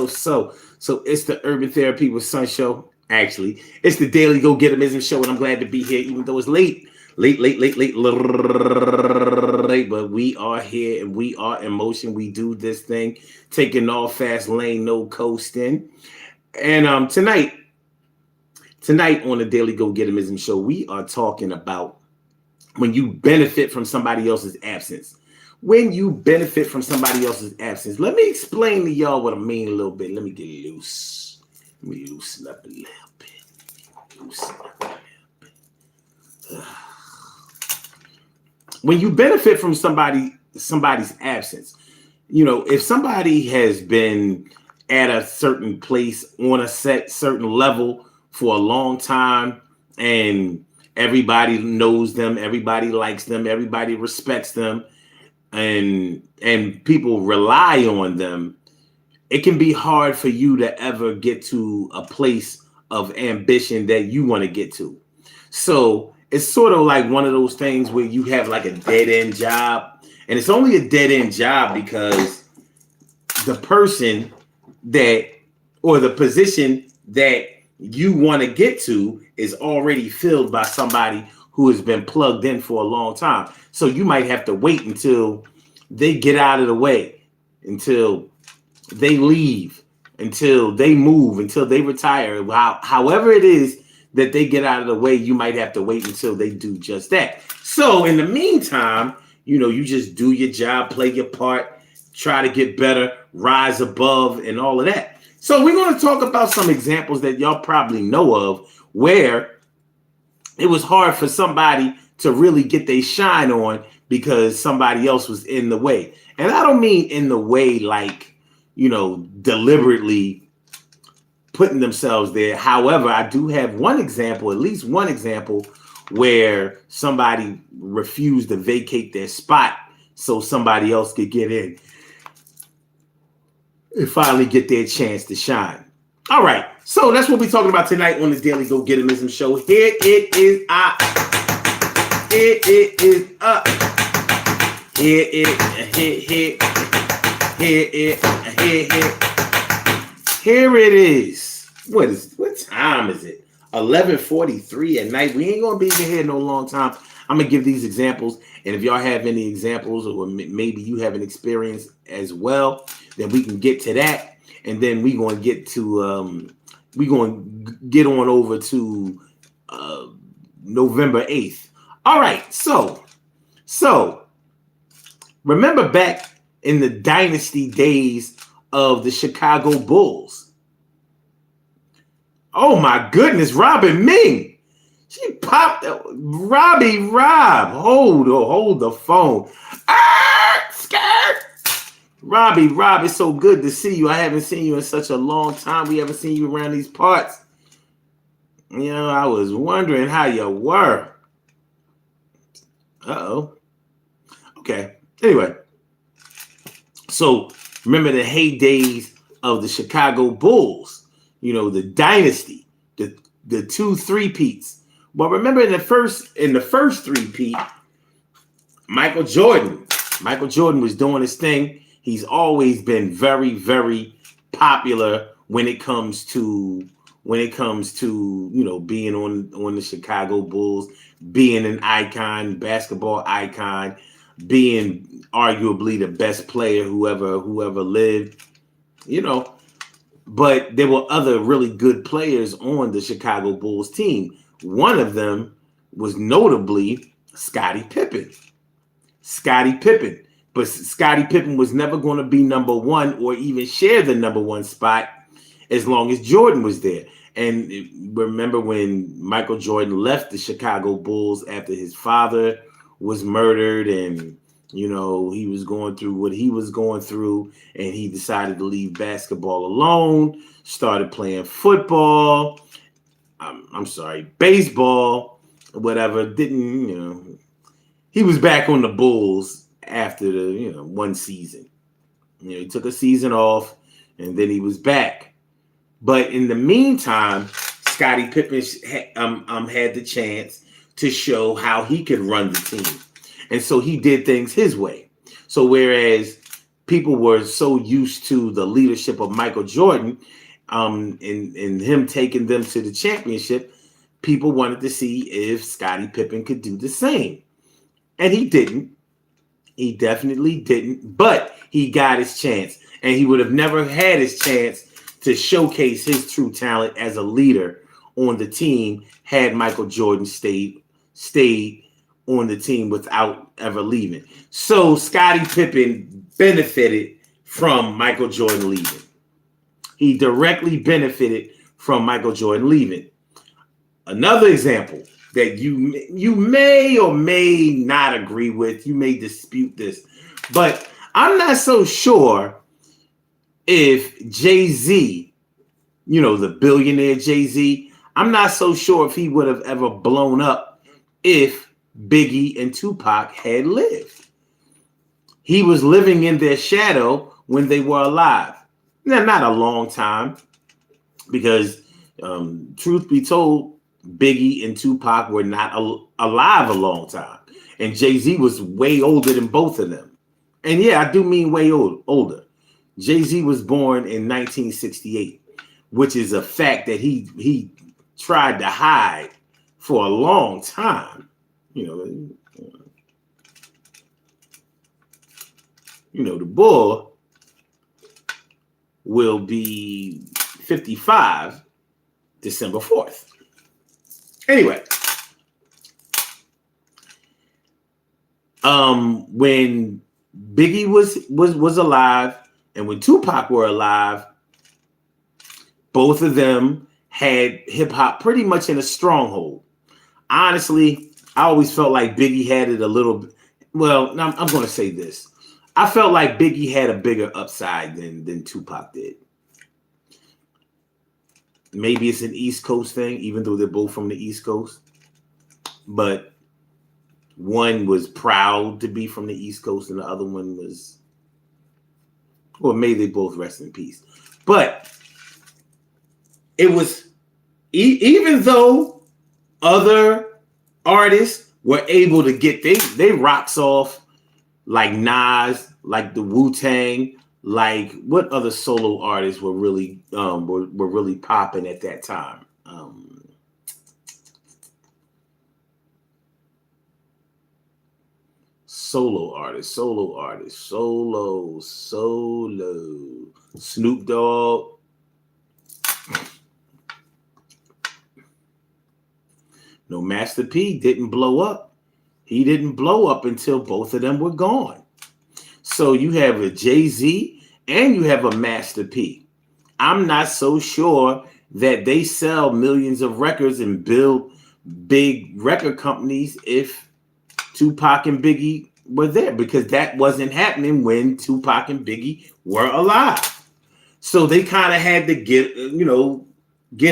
So it's the Urban Therapy with Sun show. Actually, it's the Daily Go Getimism show, and I'm glad to be here, even though it's late. Late, but we are here and we are in motion. We do this thing, taking all fast lane, no coasting. And tonight on the Daily Go Getimism show, we are talking about when you benefit from somebody else's absence. When you benefit from somebody else's absence, let me explain to y'all what I mean a little bit. Let me get loose. Let me loosen up a little bit. When you benefit from somebody's absence, you know, if somebody has been at a certain place on a certain level for a long time and everybody knows them, everybody likes them, everybody respects them, and people rely on them, it can be hard for you to ever get to a place of ambition that you want to get to. So it's sort of like one of those things where you have like a dead-end job, and it's only a dead-end job because the person or the position that you want to get to is already filled by somebody who has been plugged in for a long time. So you might have to wait until they get out of the way, until they leave, until they move, until they retire. However it is that they get out of the way, you might have to wait until they do just that. So in the meantime, you know, you just do your job, play your part, try to get better, rise above, and all of that. So we're going to talk about some examples that y'all probably know of where it was hard for somebody to really get their shine on because somebody else was in the way. And I don't mean in the way like, you know, deliberately putting themselves there. However, I do have at least one example, where somebody refused to vacate their spot so somebody else could get in and finally get their chance to shine. All right, so that's what we're talking about tonight on this Daily Go Getimism show. Here it is up. Here it is up. Here it is. What time is it? 11:43 at night. We ain't gonna be here no long time. I'm gonna give these examples, and if y'all have any examples, or maybe you have an experience as well, then we can get to that, and then we're gonna get to get on over to November 8th. All right, so remember back in the dynasty days of the Chicago Bulls. Oh my goodness, Robin Ming. She popped Rob. Hold the phone. Scared. Rob, it's so good to see you. I haven't seen you in such a long time. We haven't seen you around these parts. You know, I was wondering how you were. Uh-oh. Okay. Anyway. So remember the heydays of the Chicago Bulls. You know, the dynasty, the 2 3-peats. Well, remember in the first 3-peat, Michael Jordan was doing his thing. He's always been very, very popular when it comes to you know, being on the Chicago Bulls, being an icon, basketball icon, being arguably the best player who ever lived, you know. But there were other really good players on the Chicago Bulls team. One of them was notably Scottie Pippen. But Scottie Pippen was never going to be number one or even share the number one spot as long as Jordan was there. And remember when Michael Jordan left the Chicago Bulls after his father was murdered, and you know, he was going through what he was going through, and he decided to leave basketball alone, started playing football, baseball, whatever. He was back on the Bulls after the, one season. He took a season off, and then he was back. But in the meantime, Scottie Pippen had the chance to show how he could run the team. And so he did things his way. So whereas people were so used to the leadership of Michael Jordan, and him taking them to the championship, people wanted to see if Scottie Pippen could do the same. And he didn't. He definitely didn't, but he got his chance. And he would have never had his chance to showcase his true talent as a leader on the team had Michael Jordan stayed on the team without ever leaving. So Scottie Pippen benefited from Michael Jordan leaving. He directly benefited from Michael Jordan leaving. Another example that you may or may not agree with, you may dispute this, but I'm not so sure if Jay-Z, the billionaire Jay-Z, I'm not so sure if he would have ever blown up if Biggie and Tupac had lived. He was living in their shadow when they were alive. Now, not a long time, because truth be told, Biggie and Tupac were not alive a long time. And Jay-Z was way older than both of them. And yeah, I do mean way older. Jay-Z was born in 1968, which is a fact that he tried to hide for a long time. The boy will be 55 December 4th. Anyway, when Biggie was alive and when Tupac were alive, both of them had hip hop pretty much in a stronghold. Honestly, I always felt like Biggie had it a little. Well, I'm going to say this. I felt like Biggie had a bigger upside than Tupac did. Maybe it's an East Coast thing, even though they're both from the East Coast. But one was proud to be from the East Coast and the other one was, well, may they both rest in peace. But it was, even though other artists were able to get they rocks off, like Nas, like the Wu-Tang, like what other solo artists were really were really popping at that time? Solo artists. Snoop Dogg. No, Master P didn't blow up. He didn't blow up until both of them were gone. So you have a Jay-Z and you have a Master P. I'm not so sure that they sell millions of records and build big record companies if Tupac and Biggie were there, because that wasn't happening when Tupac and Biggie were alive. So they kind of had to get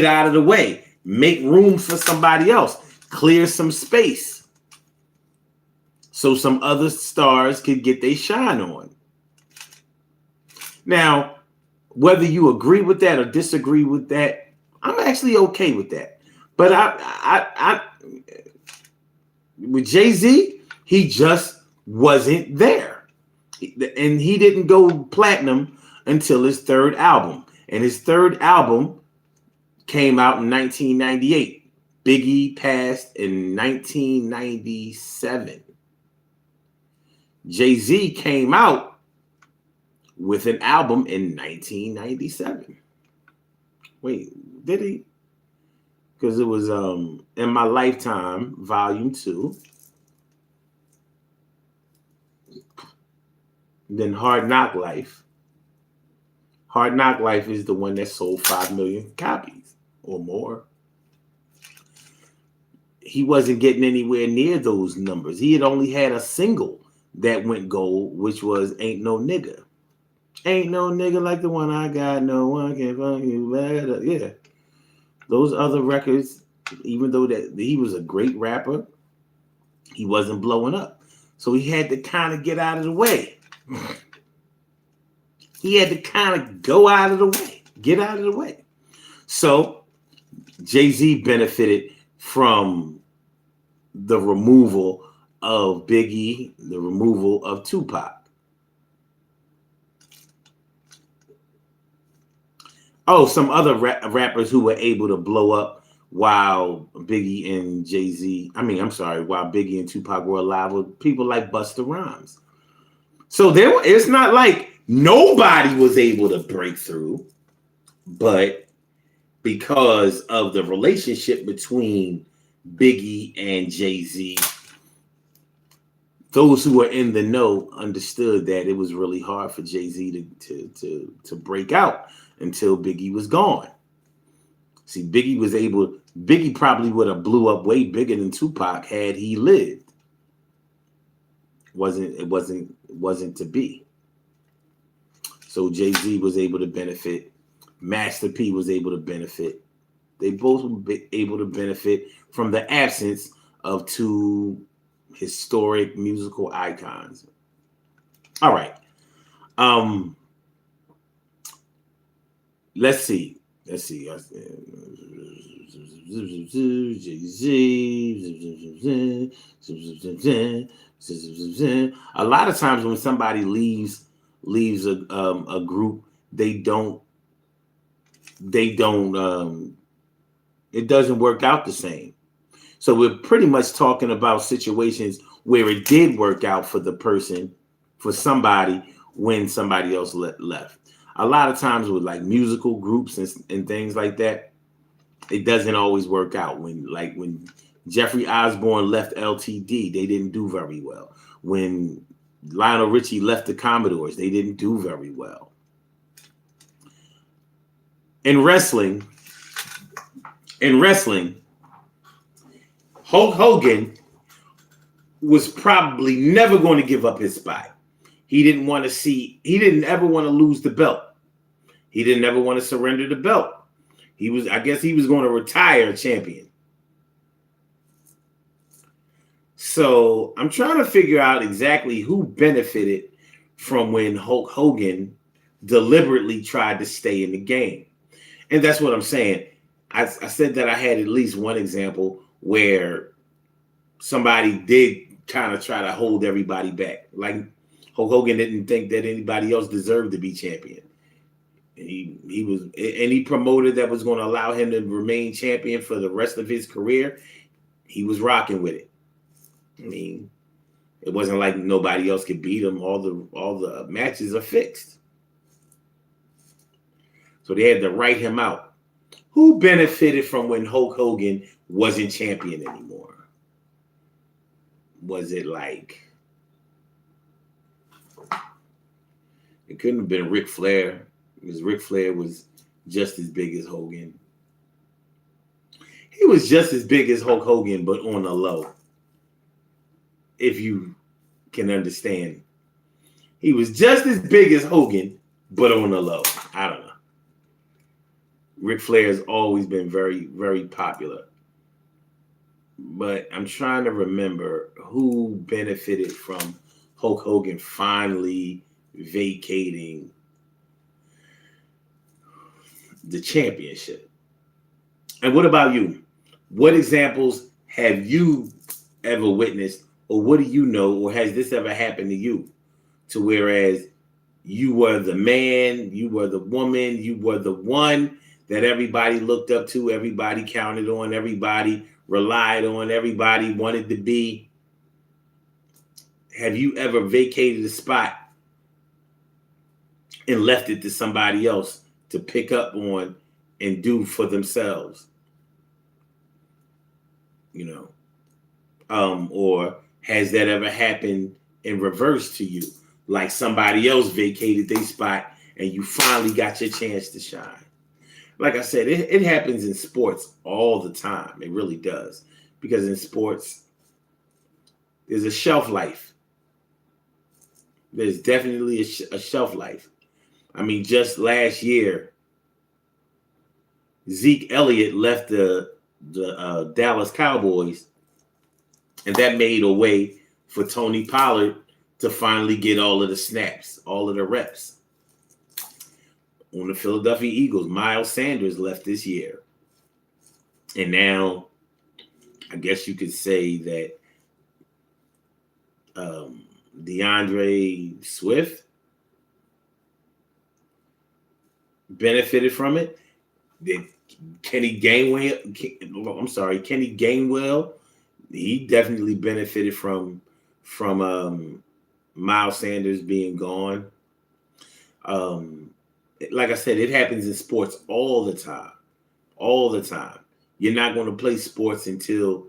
out of the way, make room for somebody else, clear some space so some other stars could get their shine on. Now, whether you agree with that or disagree with that, I'm actually okay with that. But I with Jay-Z, he just wasn't there. And he didn't go platinum until his third album. And his third album came out in 1998. Biggie passed in 1997. Jay-Z came out with an album in 1997. Wait, did he? Because it was In My Lifetime, Volume 2. Then Hard Knock Life. Hard Knock Life is the one that sold 5 million copies or more. He wasn't getting anywhere near those numbers. He had only had a single that went gold, which was Ain't No Nigga. Ain't no nigga like the one I got. No one can fuck you better. Yeah. Those other records, even though that he was a great rapper, he wasn't blowing up. So he had to kind of get out of the way. He had to kind of go out of the way, get out of the way. So Jay-Z benefited from the removal of Biggie, the removal of Tupac. Oh, some other rappers who were able to blow up while Biggie and Jay-Z, I'm sorry, while Biggie and Tupac were alive, were people like Busta Rhymes. So it's not like nobody was able to break through, but because of the relationship between Biggie and Jay-Z, those who were in the know understood that it was really hard for Jay-Z to break out until Biggie was gone. See, Biggie probably would have blew up way bigger than Tupac had he lived. It wasn't to be. So Jay-Z was able to benefit. Master P was able to benefit. They both were able to benefit from the absence of two historic musical icons. All right. Let's see. Jay-Z. A lot of times when somebody leaves a group, they don't it doesn't work out the same. So we're pretty much talking about situations where it did work out for the person, for somebody, when somebody else left. A lot of times with like musical groups and things like that, it doesn't always work out. When Jeffrey Osborne left LTD, they didn't do very well. When Lionel Richie left the Commodores, they didn't do very well. In wrestling, Hulk Hogan was probably never going to give up his spot. He didn't ever want to lose the belt. He didn't ever want to surrender the belt. I guess he was going to retire champion. So I'm trying to figure out exactly who benefited from when Hulk Hogan deliberately tried to stay in the game. And that's what I'm saying. I said that I had at least one example where somebody did kind of try to hold everybody back. Like Hulk Hogan didn't think that anybody else deserved to be champion. And he promoted that was going to allow him to remain champion for the rest of his career. He was rocking with it. I mean, it wasn't like nobody else could beat him. All the matches are fixed. So they had to write him out. Who benefited from when Hulk Hogan wasn't champion anymore? Was it like... It couldn't have been Ric Flair, because Ric Flair was just as big as Hogan. He was just as big as Hulk Hogan, but on the low. If you can understand. He was just as big as Hogan, but on the low. I don't know. Ric Flair has always been very, very popular. But I'm trying to remember who benefited from Hulk Hogan finally vacating the championship. And what about you? What examples have you ever witnessed, or what do you know, or has this ever happened to you? To whereas you were the man, you were the woman, you were the one that everybody looked up to, everybody counted on, everybody relied on, everybody wanted to be. Have you ever vacated a spot and left it to somebody else to pick up on and do for themselves? Or has that ever happened in reverse to you? Like somebody else vacated their spot and you finally got your chance to shine. Like I said, it happens in sports all the time. It really does. Because in sports, there's a shelf life. There's definitely a shelf life. I mean, just last year, Zeke Elliott left the Dallas Cowboys, and that made a way for Tony Pollard to finally get all of the snaps, all of the reps. On the Philadelphia Eagles, Miles Sanders left this year. And now, I guess you could say that DeAndre Swift benefited from it. Did Kenny Gainwell? Kenny Gainwell. He definitely benefited from Miles Sanders being gone. Like I said, it happens in sports all the time. All the time. You're not going to play sports until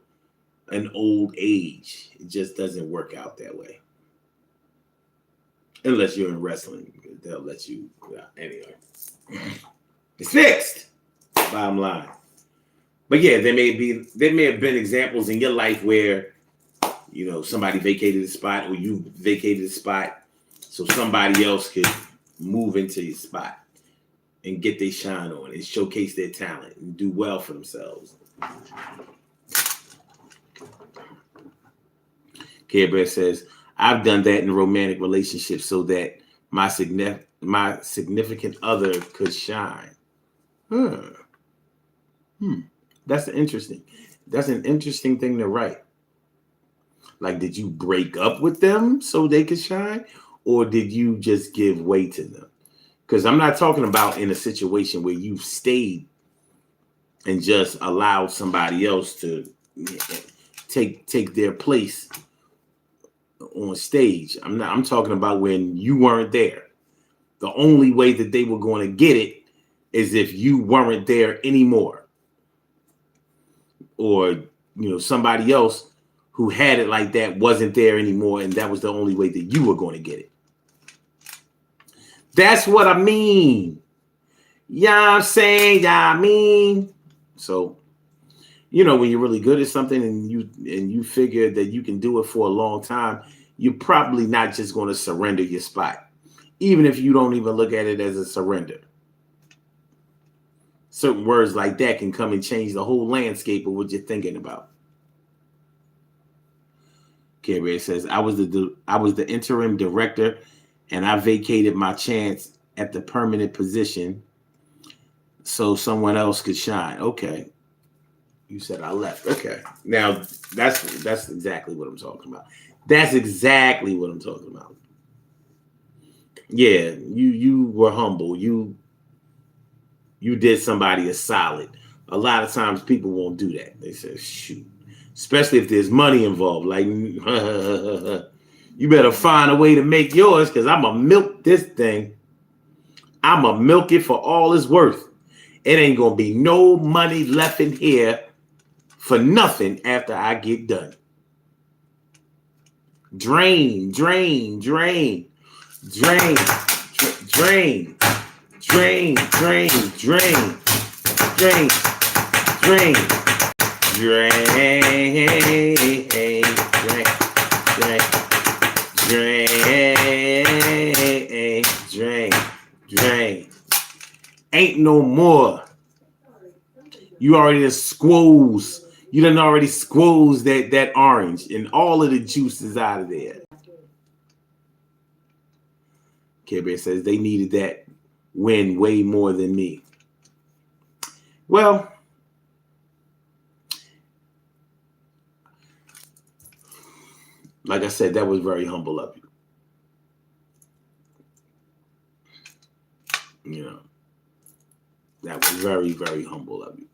an old age. It just doesn't work out that way. Unless you're in wrestling. They'll let you. Anyway. It's fixed. Bottom line. But yeah, there may have been examples in your life where, somebody vacated a spot or you vacated a spot so somebody else could move into your spot and get their shine on and showcase their talent and do well for themselves. Care Bear says, I've done that in romantic relationships so that my significant other could shine. That's an interesting thing to write. Like, did you break up with them so they could shine? Or did you just give way to them? Because I'm not talking about in a situation where you've stayed and just allowed somebody else to take their place on stage. I'm talking about when you weren't there. The only way that they were going to get it is if you weren't there anymore. Or, somebody else who had it like that wasn't there anymore, and that was the only way that you were going to get it. That's what I mean. Yeah, I'm saying, yeah, I mean. So, when you're really good at something and you figure that you can do it for a long time, you're probably not just going to surrender your spot, even if you don't even look at it as a surrender. Certain words like that can come and change the whole landscape of what you're thinking about. Kerry says, I was the interim director and I vacated my chance at the permanent position so someone else could shine. Okay. You said I left. Okay. Now that's exactly what I'm talking about. That's exactly what I'm talking about. Yeah, you were humble. You did somebody a solid. A lot of times people won't do that. They say, shoot. Especially if there's money involved. Like, you better find a way to make yours because I'm going to milk this thing. I'm going to milk it for all it's worth. It ain't going to be no money left in here for nothing after I get done. Drain, drain, drain, drain, drain, drain, drain, drain, drain, drain, drain, drain, drain. Ain't no more. You already done squoze. You done already squoze that orange and all of the juice is out of there. Care Bear says they needed that win way more than me. Well, like I said, that was very humble of you. That was very, very humble of you.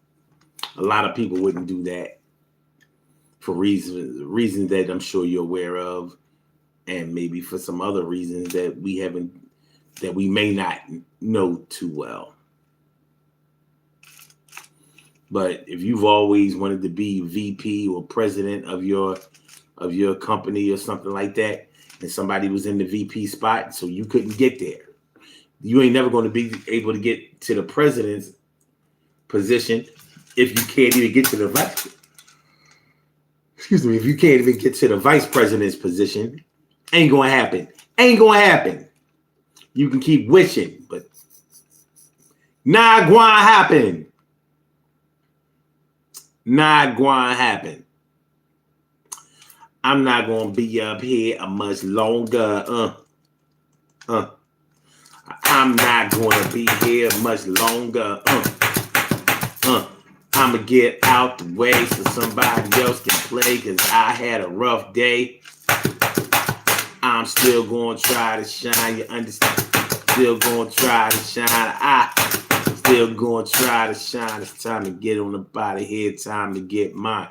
A lot of people wouldn't do that for reasons that I'm sure you're aware of, and maybe for some other reasons that we may not know too well. But if you've always wanted to be VP or president of your company or something like that, and somebody was in the VP spot, so you couldn't get there, you ain't never going to be able to get to the president's position if you can't even get to the vice. If you can't even get to the vice president's position, ain't going to happen. Ain't going to happen. You can keep wishing, but not going to happen. Not going to happen. I'm not going to be up here much longer. I'm not going to be here much longer. I'm going to get out the way so somebody else can play because I had a rough day. I'm still going to try to shine. You understand? still gonna try to shine. Still gonna try to shine. It's time to get on the body here. Time to get mine.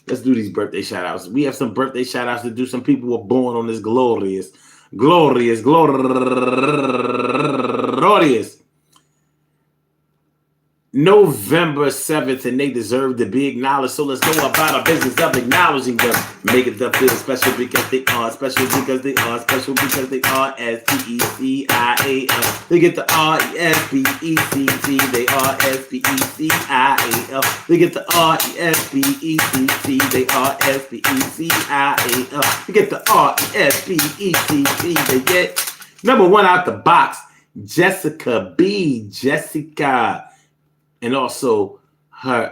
Let's do these birthday shout outs. We have some birthday shout outs to do. Some people were born on this glorious November 7th, and they deserve to be acknowledged. So let's go about our business of acknowledging them, making them feel special because they are special because they are special because they are SPECIAL. They get the RESPECT. They are SPECIAL. They get the RESPECT. They are SPECIAL. They get the RESPECT. They get number one out the box, Jessica B. Jessica. And also her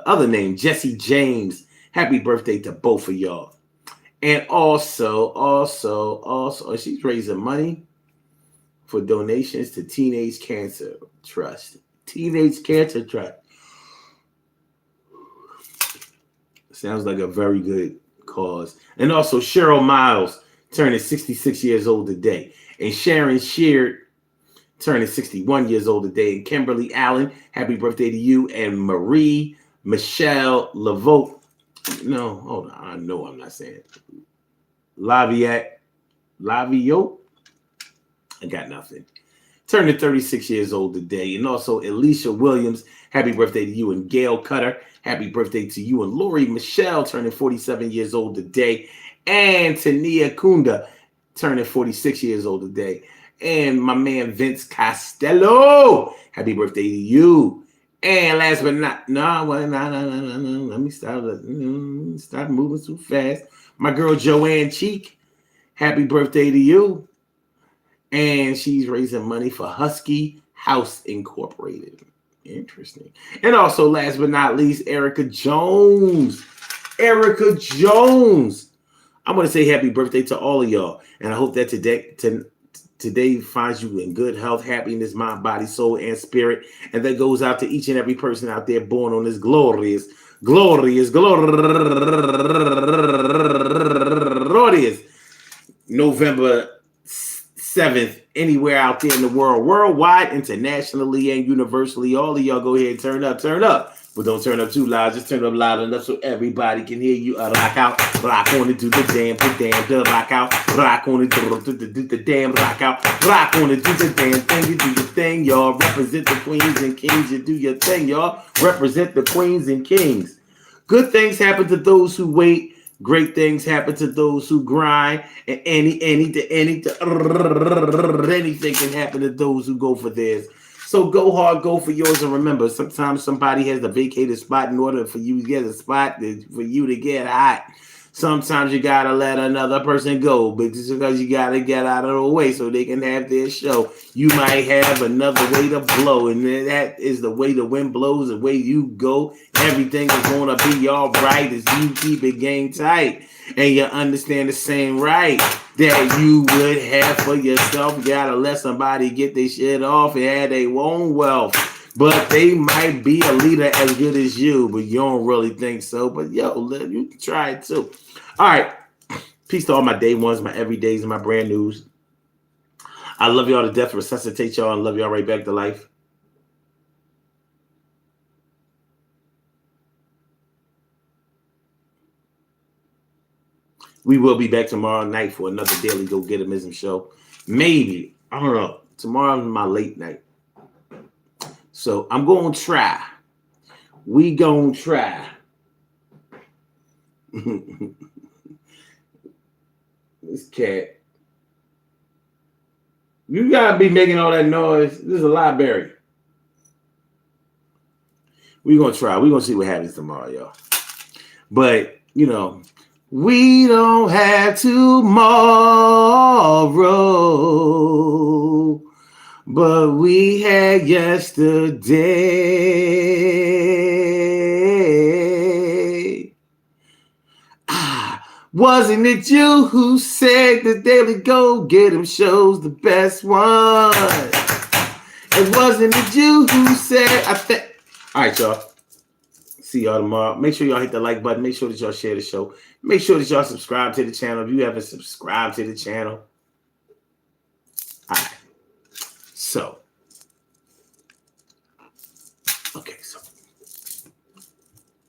other name, Jesse James. Happy birthday to both of y'all. And also, she's raising money for donations to Teenage Cancer Trust. Teenage Cancer Trust. Sounds like a very good cause. And also Cheryl Miles turning 66 years old today. And Sharon Sheard turning 61 years old today. And Kimberly Allen, happy birthday to you. And Marie Michelle Laveau. No, hold on. I know I'm not saying it. Lavio. I got nothing. Turning 36 years old today. And also Alicia Williams, happy birthday to you. And Gail Cutter, happy birthday to you. And Lori Michelle turning 47 years old today. And Tania Kunda turning 46 years old today. And my man Vince Costello, happy birthday to you. And last but not, no. Let me stop moving too fast. My girl Joanne Cheek, happy birthday to you. And she's raising money for Husky House Incorporated. Interesting. And also, last but not least, Erica Jones. I'm going to say happy birthday to all of y'all. And I hope that today finds you in good health, happiness, mind, body, soul, and spirit. And that goes out to each and every person out there born on this glorious November 7th, anywhere out there in the world, worldwide, internationally, and universally. All of y'all go ahead and turn up. But don't turn up too loud. Just turn up loud enough so everybody can hear you. Rock out, rock on it, do the damn, rock out, rock on it, do the damn, rock out, rock on it, do the damn thing, you do your thing, y'all. Represent the queens and kings, you do your thing, y'all. Represent the queens and kings. Good things happen to those who wait. Great things happen to those who grind. And anything can happen to those who go for theirs. So go hard, go for yours, and remember, sometimes somebody has to vacate a spot in order for you to get a spot, for you to get hot. Sometimes you gotta let another person go, but just because you gotta get out of the way so they can have their show. You might have another way to blow, and that is the way the wind blows, the way you go. Everything is gonna be all right as you keep it game tight, and you understand the same right that you would have for yourself. You gotta let somebody get their shit off and have their own wealth. But they might be a leader as good as you, but you don't really think so. But yo, you can try it too. All right. Peace to all my day ones, my everydays, and my brand news. I love y'all to death, resuscitate y'all, and love y'all right back to life. We will be back tomorrow night for another Daily Go Get'emism show. Maybe. I don't know. Tomorrow is my late night. So I'm going to try. We going to try. This cat. You got to be making all that noise. This is a library. We're going to try. We're going to see what happens tomorrow, y'all. But, you know, we don't have tomorrow, but we had yesterday. Wasn't it you who said the Daily Go Get 'Em show's the best one? And wasn't it you who said, all right, y'all. See y'all tomorrow. Make sure y'all hit the like button. Make sure that y'all share the show. Make sure that y'all subscribe to the channel if you haven't subscribed to the channel. All right. So, okay, so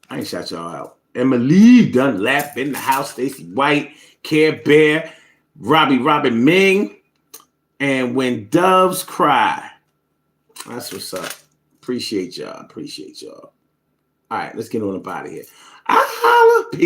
I ain't shout y'all out. Emily Dunlap in the house, Stacey White, Care Bear, Robin Ming, and When Doves Cry. That's what's up. Appreciate y'all. All right, let's get on up out of here. I holla.